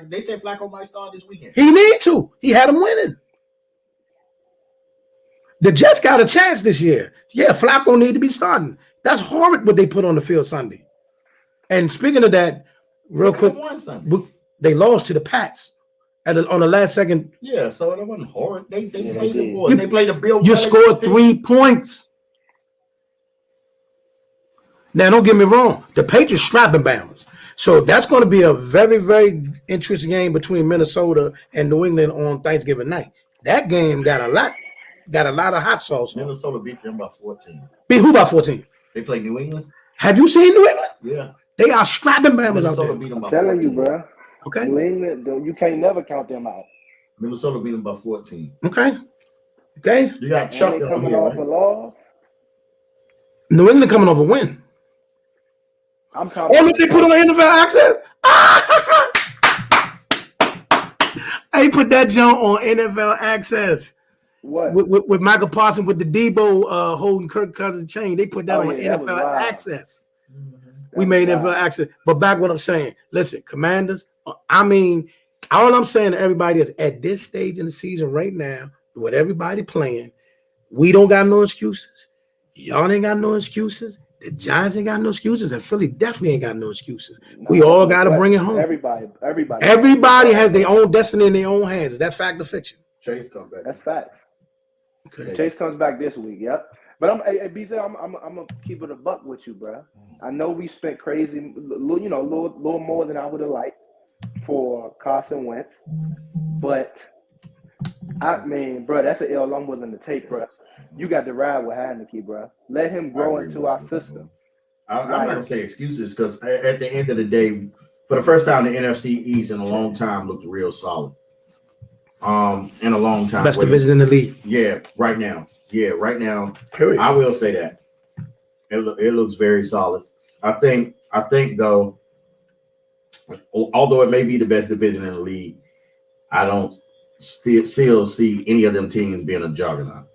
Speaker 5: They say Flacco might start this weekend.
Speaker 4: He need to. He had him winning. The Jets got a chance this year. Yeah, Flacco need to be starting. That's horrid what they put on the field Sunday. And speaking of that, real quick, they lost to the Pats on the last second.
Speaker 5: Yeah, so it wasn't horrid. They played the boys. They played the Bill.
Speaker 4: You scored 3 points. Now, don't get me wrong. The Patriots strapping balance. So that's going to be a very, very interesting game between Minnesota and New England on Thanksgiving night. That game got a lot of hot sauce.
Speaker 5: Minnesota beat them by 14.
Speaker 4: Beat who by 14?
Speaker 5: They played New England.
Speaker 4: Have you seen New England?
Speaker 5: Yeah.
Speaker 4: They are strapping bama's out there.
Speaker 5: Beat them by
Speaker 6: I'm telling
Speaker 5: 14.
Speaker 6: you, bro.
Speaker 4: Okay.
Speaker 6: New England, you can't never count them out.
Speaker 5: Minnesota beat them by 14.
Speaker 4: Okay.
Speaker 5: You got Chuck
Speaker 6: coming off a loss.
Speaker 4: New England coming off a win.
Speaker 6: I'm talking.
Speaker 4: Oh, look, they put on NFL Access. I put that junk on NFL Access.
Speaker 6: What?
Speaker 4: With Michael Parsons with the Debo holding Kirk Cousins chain. They put that on NFL Access. We made NFL Access. But back what I'm saying. Listen, Commanders, I mean, all I'm saying to everybody is at this stage in the season right now, with everybody playing, we don't got no excuses. Y'all ain't got no excuses. The Giants ain't got no excuses, and Philly definitely ain't got no excuses. We all got to bring it home. Everybody has their own destiny in their own hands. Is that fact or fiction?
Speaker 5: Chase comes back.
Speaker 6: That's fact.
Speaker 4: Okay.
Speaker 6: Chase comes back this week. Yep. But BZ, I'm gonna keep it a buck with you, bro. I know we spent crazy, little more than I would have liked for Carson Wentz, but I mean, bro, that's an L I'm willing to take, bro. You got to ride with Heineke, bro. Let him grow into our system.
Speaker 5: I'm not gonna say excuses because at the end of the day, for the first time, the NFC East in a long time looked real solid. In a long time,
Speaker 4: best division in the league.
Speaker 5: Yeah, right now.
Speaker 4: Period.
Speaker 5: I will say that it looks very solid. I think though, although it may be the best division in the league, I don't still see any of them teams being a juggernaut.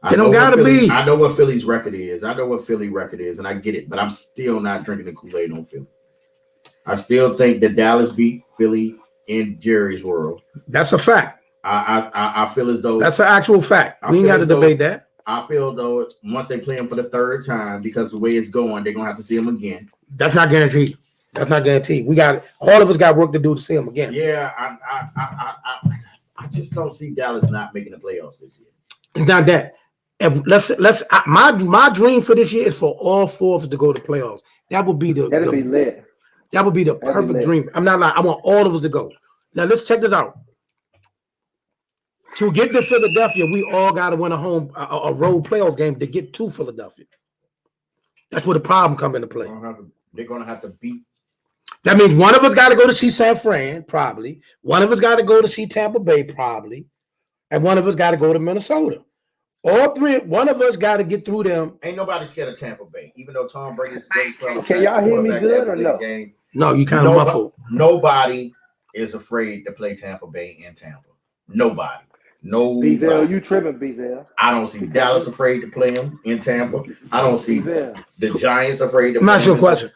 Speaker 4: They don't gotta be.
Speaker 5: I know what Philly's record is. I know what Philly record is, and I get it. But I'm still not drinking the Kool-Aid on Philly. I still think that Dallas beat Philly in Jerry's world.
Speaker 4: That's a fact.
Speaker 5: I feel as though
Speaker 4: that's an actual fact. We ain't got to debate that.
Speaker 5: I feel though once they play him for the third time, because the way it's going, they're gonna have to see him again.
Speaker 4: That's not guaranteed. We got all of us got work to do to see him again.
Speaker 5: Yeah, I just don't see Dallas not making the playoffs this year.
Speaker 4: It's not that. My dream for this year is for all 4 of us to go to playoffs. That would be be lit. That would be the perfect dream. I'm not lying. I want all of us to go. Now let's check this out. To get to Philadelphia, we all got to win a road playoff game to get to Philadelphia. That's where the problem comes into play.
Speaker 5: They're going to have to beat.
Speaker 4: That means one of us got to go to see San Fran, probably. One of us got to go to see Tampa Bay, probably. And one of us got to go to Minnesota. All three, one of us got to get through them.
Speaker 5: Ain't nobody scared of Tampa Bay, even though Tom Brady's great.
Speaker 6: Can y'all hear me good or no?
Speaker 5: Game.
Speaker 4: No, you kind of muffled.
Speaker 5: Nobody is afraid to play Tampa Bay in Tampa. Nobody. No.
Speaker 6: Bezel, you tripping, Bezel.
Speaker 5: I don't see Dallas afraid to play him in Tampa. I don't see the Giants afraid to play him.
Speaker 4: Not your question.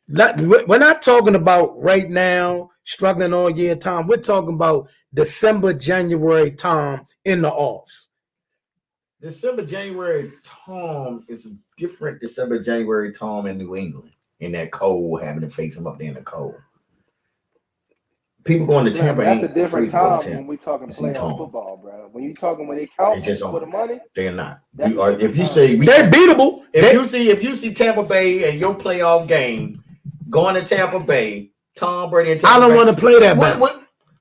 Speaker 4: We're not talking about right now, struggling all year, Tom. We're talking about December, January, Tom in the offs.
Speaker 5: December, January, Tom is a different December, January, Tom in New England. In that cold, having to face him up there in the cold. People going to Tampa.
Speaker 6: That's a different time when we talking playoff football, bro. When you talking when they count for the money,
Speaker 5: they're not. If you say
Speaker 4: they're beatable,
Speaker 5: if you see Tampa Bay and your playoff game going to Tampa Bay, Tom Brady and Tampa
Speaker 4: I don't want to play that back.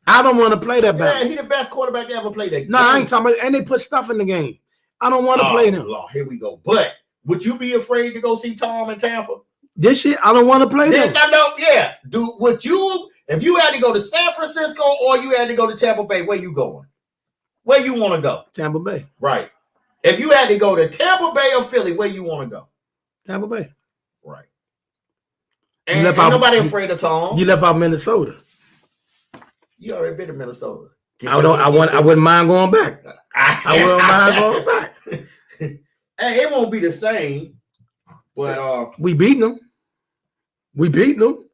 Speaker 4: I don't want to play that back.
Speaker 5: Yeah, he the best quarterback to ever play that game.
Speaker 4: No, I ain't talking about. And they put stuff in the game. I don't want to play them.
Speaker 5: Lord, here we go. But would you be afraid to go see Tom in Tampa?
Speaker 4: This shit, I don't want to play them.
Speaker 5: Yeah. Would you, if you had to go to San Francisco or you had to go to Tampa Bay, where you going? Where you want to go?
Speaker 4: Tampa Bay.
Speaker 5: Right. If you had to go to Tampa Bay or Philly, where you want to go?
Speaker 4: Tampa Bay.
Speaker 5: Right. And ain't nobody afraid of Tom.
Speaker 4: You left out Minnesota.
Speaker 5: You already been to Minnesota.
Speaker 4: I wouldn't mind going back. I wouldn't mind going back.
Speaker 5: Hey, it won't be the same, but
Speaker 4: we beating them. We beat them.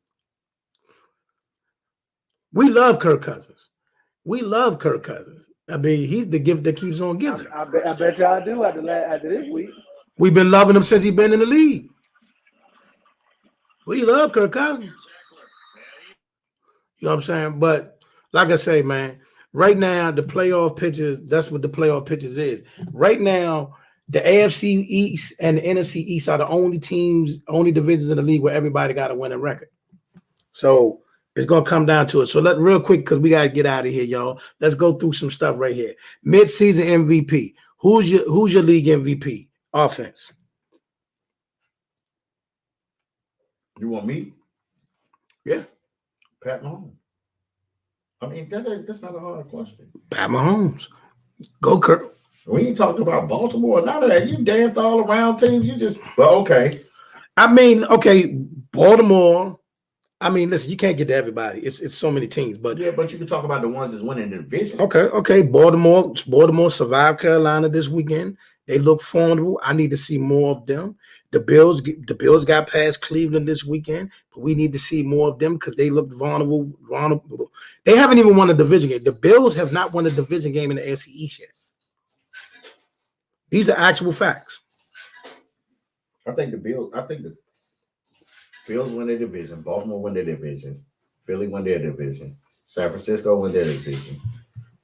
Speaker 4: We love Kirk Cousins. I mean, he's the gift that keeps on giving.
Speaker 6: I bet y'all do after this week.
Speaker 4: We've been loving him since he's been in the league. We love Kirk Cousins. You know what I'm saying? But like I say, man, right now, the playoff pitches, that's what the playoff pitches is. Right now, the AFC East and the NFC East are the only divisions in the league where everybody got a winning record. So it's gonna come down to it. So real quick, because we gotta get out of here, y'all. Let's go through some stuff right here. Mid-season MVP. Who's your league MVP? Offense.
Speaker 5: You want me?
Speaker 4: Yeah.
Speaker 5: Pat Mahomes. I mean, that's not a hard question.
Speaker 4: Pat Mahomes. Go, Kirk.
Speaker 5: We ain't talking about Baltimore. None of that. You danced all around teams. You just, well, okay.
Speaker 4: I mean, okay, Baltimore. I mean, listen, you can't get to everybody. It's so many teams, but
Speaker 5: yeah, but you can talk about the ones that's winning the division.
Speaker 4: Okay. Baltimore survived Carolina this weekend. They look formidable. I need to see more of them. The Bills got past Cleveland this weekend, but we need to see more of them because they look vulnerable. They haven't even won a division game. The Bills have not won a division game in the AFC East yet. These are actual facts.
Speaker 5: I think the Bills win their division. Baltimore win their division. Philly win their division. San Francisco win their division.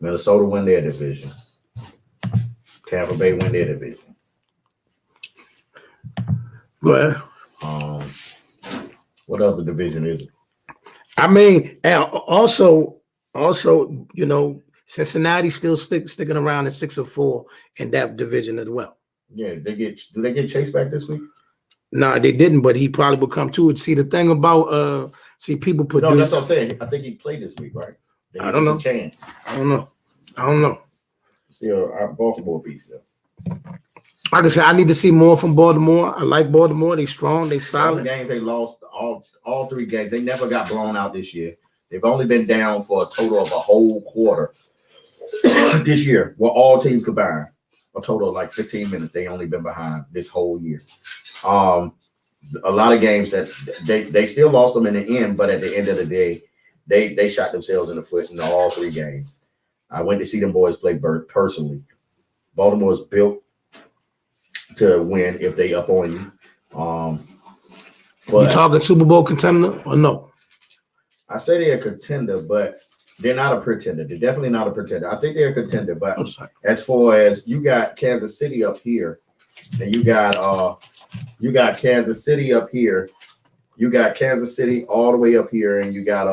Speaker 5: Minnesota win their division. Tampa Bay win their division.
Speaker 4: Go ahead.
Speaker 5: What other division is it?
Speaker 4: I mean, and also, you know, Cincinnati's still sticking around at 6-4 in that division as well.
Speaker 5: Yeah, do they get Chase back this week?
Speaker 4: No, they didn't, but he probably will come to it. See, the thing about people put
Speaker 5: no, that's what I'm saying. I think he played this week, right?
Speaker 4: I don't know.
Speaker 5: Chance.
Speaker 4: I don't know.
Speaker 5: Still, Baltimore beats them.
Speaker 4: Like I said, I need to see more from Baltimore. I like Baltimore. They strong. They solid.
Speaker 5: The games they lost, all three games, they never got blown out this year. They've only been down for a total of a whole quarter this year. Well, all teams combined, a total of like 15 minutes. They only been behind this whole year. A lot of games that they still lost them in the end, but at the end of the day, they shot themselves in the foot in all three games. I went to see them boys play personally. Baltimore's built to win if they up on you. But
Speaker 4: you talking Super Bowl contender or no?
Speaker 5: I say they're a contender, but they're not a pretender. They're definitely not a pretender. I think they're a contender, but as far as you got Kansas City up here, and you got Kansas City up here, you got Kansas City all the way up here, and you got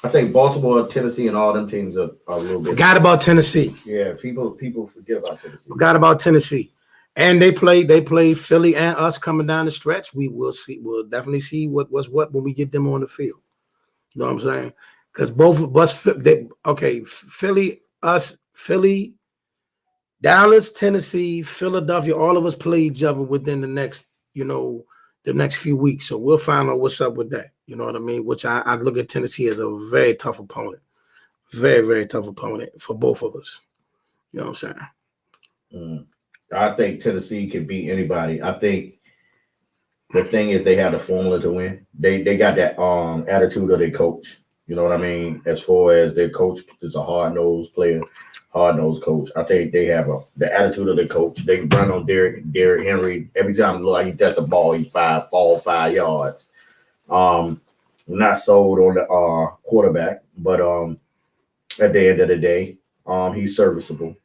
Speaker 5: I think Baltimore, Tennessee, and all them teams are a little bit.
Speaker 4: Forgot about Tennessee.
Speaker 5: Yeah, people forget about Tennessee.
Speaker 4: Forgot about Tennessee. And they play Philly and us coming down the stretch. We will see. We'll definitely see what's what when we get them on the field. You know what I'm saying? Because both of us, Philly, us, Philly, Dallas, Tennessee, Philadelphia, all of us play each other within the next, the next few weeks. So we'll find out what's up with that. You know what I mean? Which I look at Tennessee as a very tough opponent. Very, very tough opponent for both of us. You know what I'm saying?
Speaker 5: I think Tennessee can beat anybody. I think the thing is they have the formula to win. They got that attitude of their coach. You know what I mean? As far as their coach is a hard-nosed player, hard-nosed coach. I think they have the attitude of their coach. They can run on Derrick Henry. Every time it look like he touch the ball, he fall 5 yards. Not sold on the quarterback, but at the end of the day, he's serviceable.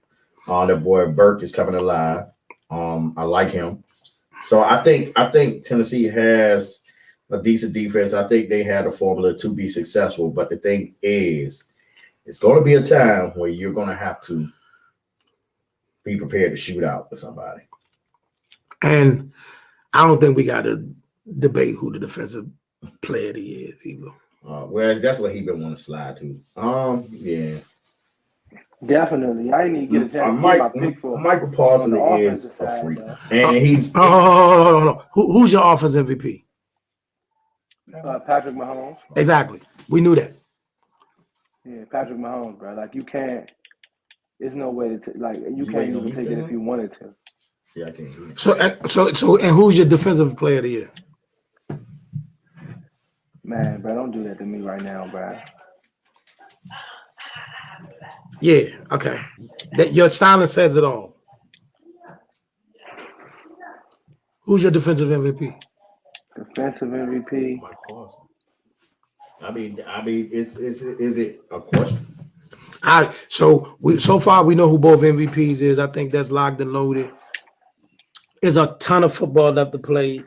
Speaker 5: The boy Burke is coming alive. I like him. So I think Tennessee has a decent defense. I think they had a formula to be successful. But the thing is, it's going to be a time where you're going to have to be prepared to shoot out with somebody.
Speaker 4: And I don't think we got to debate who the defensive player he is either.
Speaker 5: Well, that's what he been wanting to slide to. Yeah.
Speaker 6: Definitely. I didn't even get a chance to get my pick for
Speaker 5: Michael Parsons is a freak. And he's
Speaker 4: who's your offense MVP?
Speaker 6: Patrick Mahomes.
Speaker 4: Exactly. We knew that.
Speaker 6: Yeah, Patrick Mahomes, bro. Like you can't. There's no way to you can't even take it if you wanted to.
Speaker 5: Yeah, I can't hear it.
Speaker 4: So, and who's your defensive player of the year?
Speaker 6: Man, bro, don't do that to me right now, bro.
Speaker 4: Yeah. Okay. Your silence says it all. Who's your defensive MVP?
Speaker 6: Defensive MVP.
Speaker 5: Mike Parsons. I mean, is it a question?
Speaker 4: So far we know who both MVPs is. I think that's locked and loaded. There's a ton of football left to play.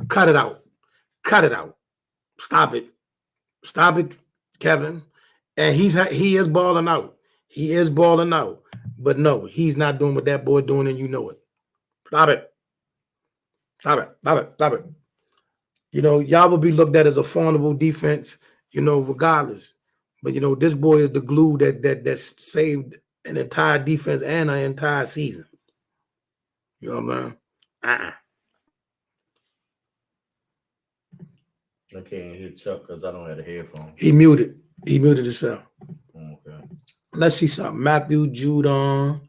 Speaker 4: Cut it out. Stop it, Kevin. And he is balling out. But no, he's not doing what that boy doing, and you know it. Stop it. Y'all will be looked at as a formidable defense, regardless. But this boy is the glue that saved an entire defense and an entire season. You know what I mean?
Speaker 5: I can't hear Chuck because I don't have the headphones.
Speaker 4: He muted himself.
Speaker 5: Okay.
Speaker 4: Let's see something. Matthew Judon.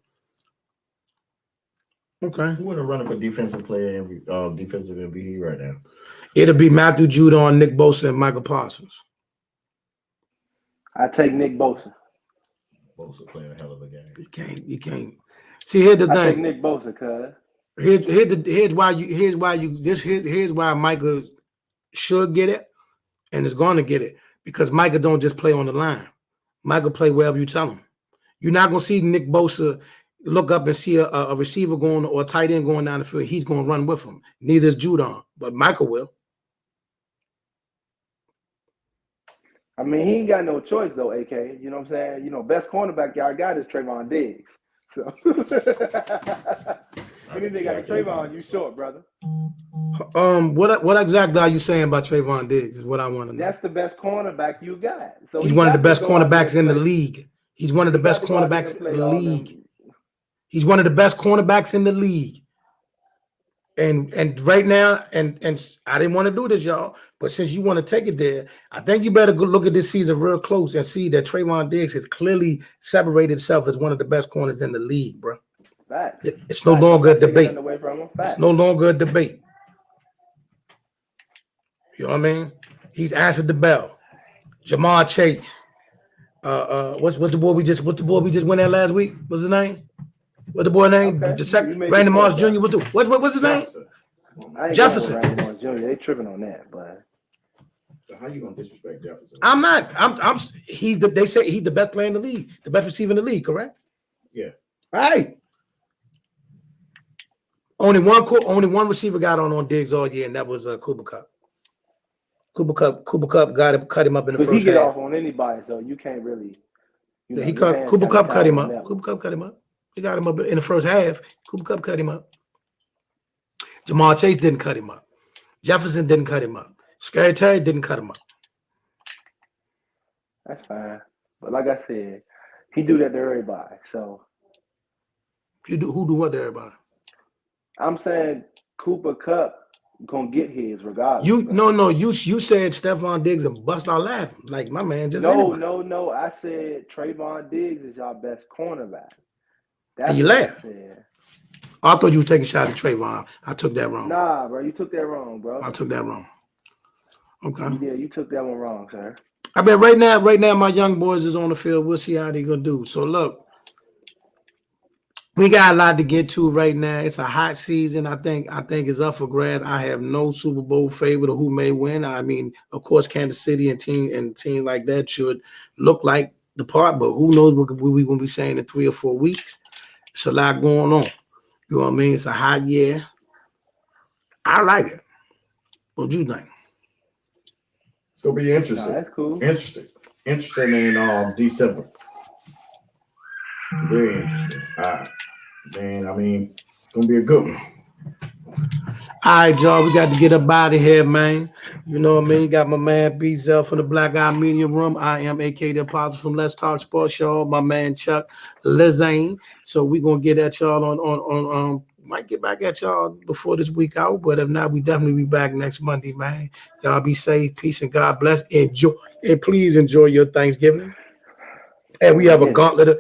Speaker 4: Okay.
Speaker 5: Who in the running for defensive player defensive MVP right now?
Speaker 4: It'll be Matthew Judon, Nick Bosa, and Michael Parsons.
Speaker 6: I take Nick Bosa.
Speaker 5: Bosa playing a hell of a game.
Speaker 4: You can't. See, here's the thing.
Speaker 6: I take Nick Bosa, cuz.
Speaker 4: Here's why Michael should get it and is going to get it, because Michael don't just play on the line. Michael play wherever you tell him. You're not going to see Nick Bosa look up and see a receiver going or a tight end going down the field. He's going to run with him. Neither is Judon, but Michael will.
Speaker 6: I mean, he ain't got no choice though, AK. You know what I'm saying? Best cornerback y'all got is Trayvon Diggs. So anything got Trayvon, you short, brother.
Speaker 4: What exactly are you saying about Trayvon Diggs is what I want to know.
Speaker 6: That's the best cornerback you got. So
Speaker 4: he's one of the best cornerbacks in the league. He's one of the best cornerbacks in the league. He's one of the best cornerbacks in the league. And right now, and I didn't want to do this, y'all, but since you want to take it there, I think you better go look at this season real close and see that Trayvon Diggs has clearly separated himself as one of the best corners in the league, bro. It's no longer a debate. It's no longer a debate. You know what I mean? He's answered the bell. Jamar Chase. What's the boy we just went at last week? What's his name? What's the boy name?
Speaker 6: Okay.
Speaker 4: The second Brandon Moss Jr. What's his name? Jefferson.
Speaker 6: Moss Jr. They tripping on that, but
Speaker 5: so how you gonna disrespect Jefferson?
Speaker 4: I'm not. They say he's the best player in the league, the best receiver in the league, correct?
Speaker 5: Yeah.
Speaker 4: All right. Only one receiver got on Diggs all year, and that was Cooper Kupp. Cooper Kupp cut him up in the first half.
Speaker 6: He get off on anybody, so you can't really.
Speaker 4: Cooper Kupp cut him up. Cooper Kupp cut him up. He got him up in the first half. Cooper Kupp cut him up. Jamar Chase didn't cut him up. Jefferson didn't cut him up. Scary Terry didn't cut him up.
Speaker 6: That's fine. But like I said, he do that to everybody. So
Speaker 4: Who do what to everybody?
Speaker 6: I'm saying Cooper Kupp gonna get his regardless.
Speaker 4: You
Speaker 6: bro.
Speaker 4: you said Stephon Diggs and bust out laughing like my man just
Speaker 6: No,
Speaker 4: anybody.
Speaker 6: no. I said Trayvon Diggs is y'all best cornerback.
Speaker 4: And
Speaker 6: That's
Speaker 4: you
Speaker 6: what I
Speaker 4: laugh.
Speaker 6: said.
Speaker 4: I thought you were taking a shot at Trayvon. I took that wrong.
Speaker 6: Nah, bro, you took that wrong, bro.
Speaker 4: I took that wrong. Okay.
Speaker 6: Yeah, you took that one wrong, sir.
Speaker 4: I bet right now, my young boys is on the field. We'll see how they gonna do. So look, we got a lot to get to right now. It's a hot season. I think it's up for grabs. I have no Super Bowl favorite or who may win. I mean, of course, Kansas City and team like that should look like the part, but who knows what we gonna be saying in 3 or 4 weeks. It's a lot going on. You know what I mean? It's a hot year. I like it. What do you think?
Speaker 5: It's gonna be interesting.
Speaker 6: Nah, that's cool.
Speaker 5: Interesting in December. Very interesting. Man, I mean, it's gonna be a good one.
Speaker 4: All right, y'all, we got to get up out of here, man. You know what I mean? You got my man B-Zell from the Black Eye Media Room. I am A.K. The Apostle from Let's Talk Sports, y'all. My man Chuck Lizane. So we going to get at y'all on might get back at y'all before this week out, but if not, we definitely be back next Monday, man. Y'all be safe, peace, and God bless. Enjoy, and please enjoy your Thanksgiving. And we have a gauntlet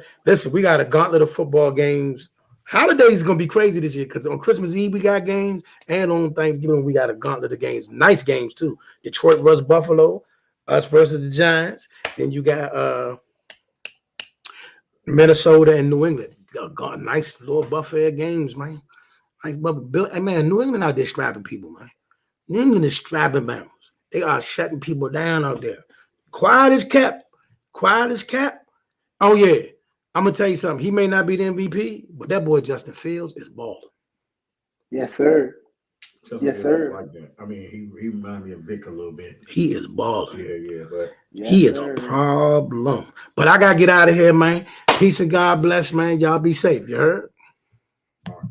Speaker 4: we got a gauntlet of football games. Holidays is gonna be crazy this year because on Christmas Eve we got games, and on Thanksgiving we got a gauntlet of games. Nice games too. Detroit versus Buffalo, us versus the Giants. Then you got Minnesota and New England. Got nice little buffet of games, man. Like hey man, New England out there strapping people, man. New England is strapping mammals. They are shutting people down out there. Quiet as kept. Oh yeah. I'm gonna tell you something. He may not be the MVP, but that boy Justin Fields is balling.
Speaker 6: Yes, sir.
Speaker 5: Yes, sir. Like that. I mean, he reminded me of Vic a little bit.
Speaker 4: He is balling.
Speaker 5: Yeah, but
Speaker 4: he is a problem. But I gotta get out of here, man. Peace and God bless, man. Y'all be safe. You heard?
Speaker 5: All right.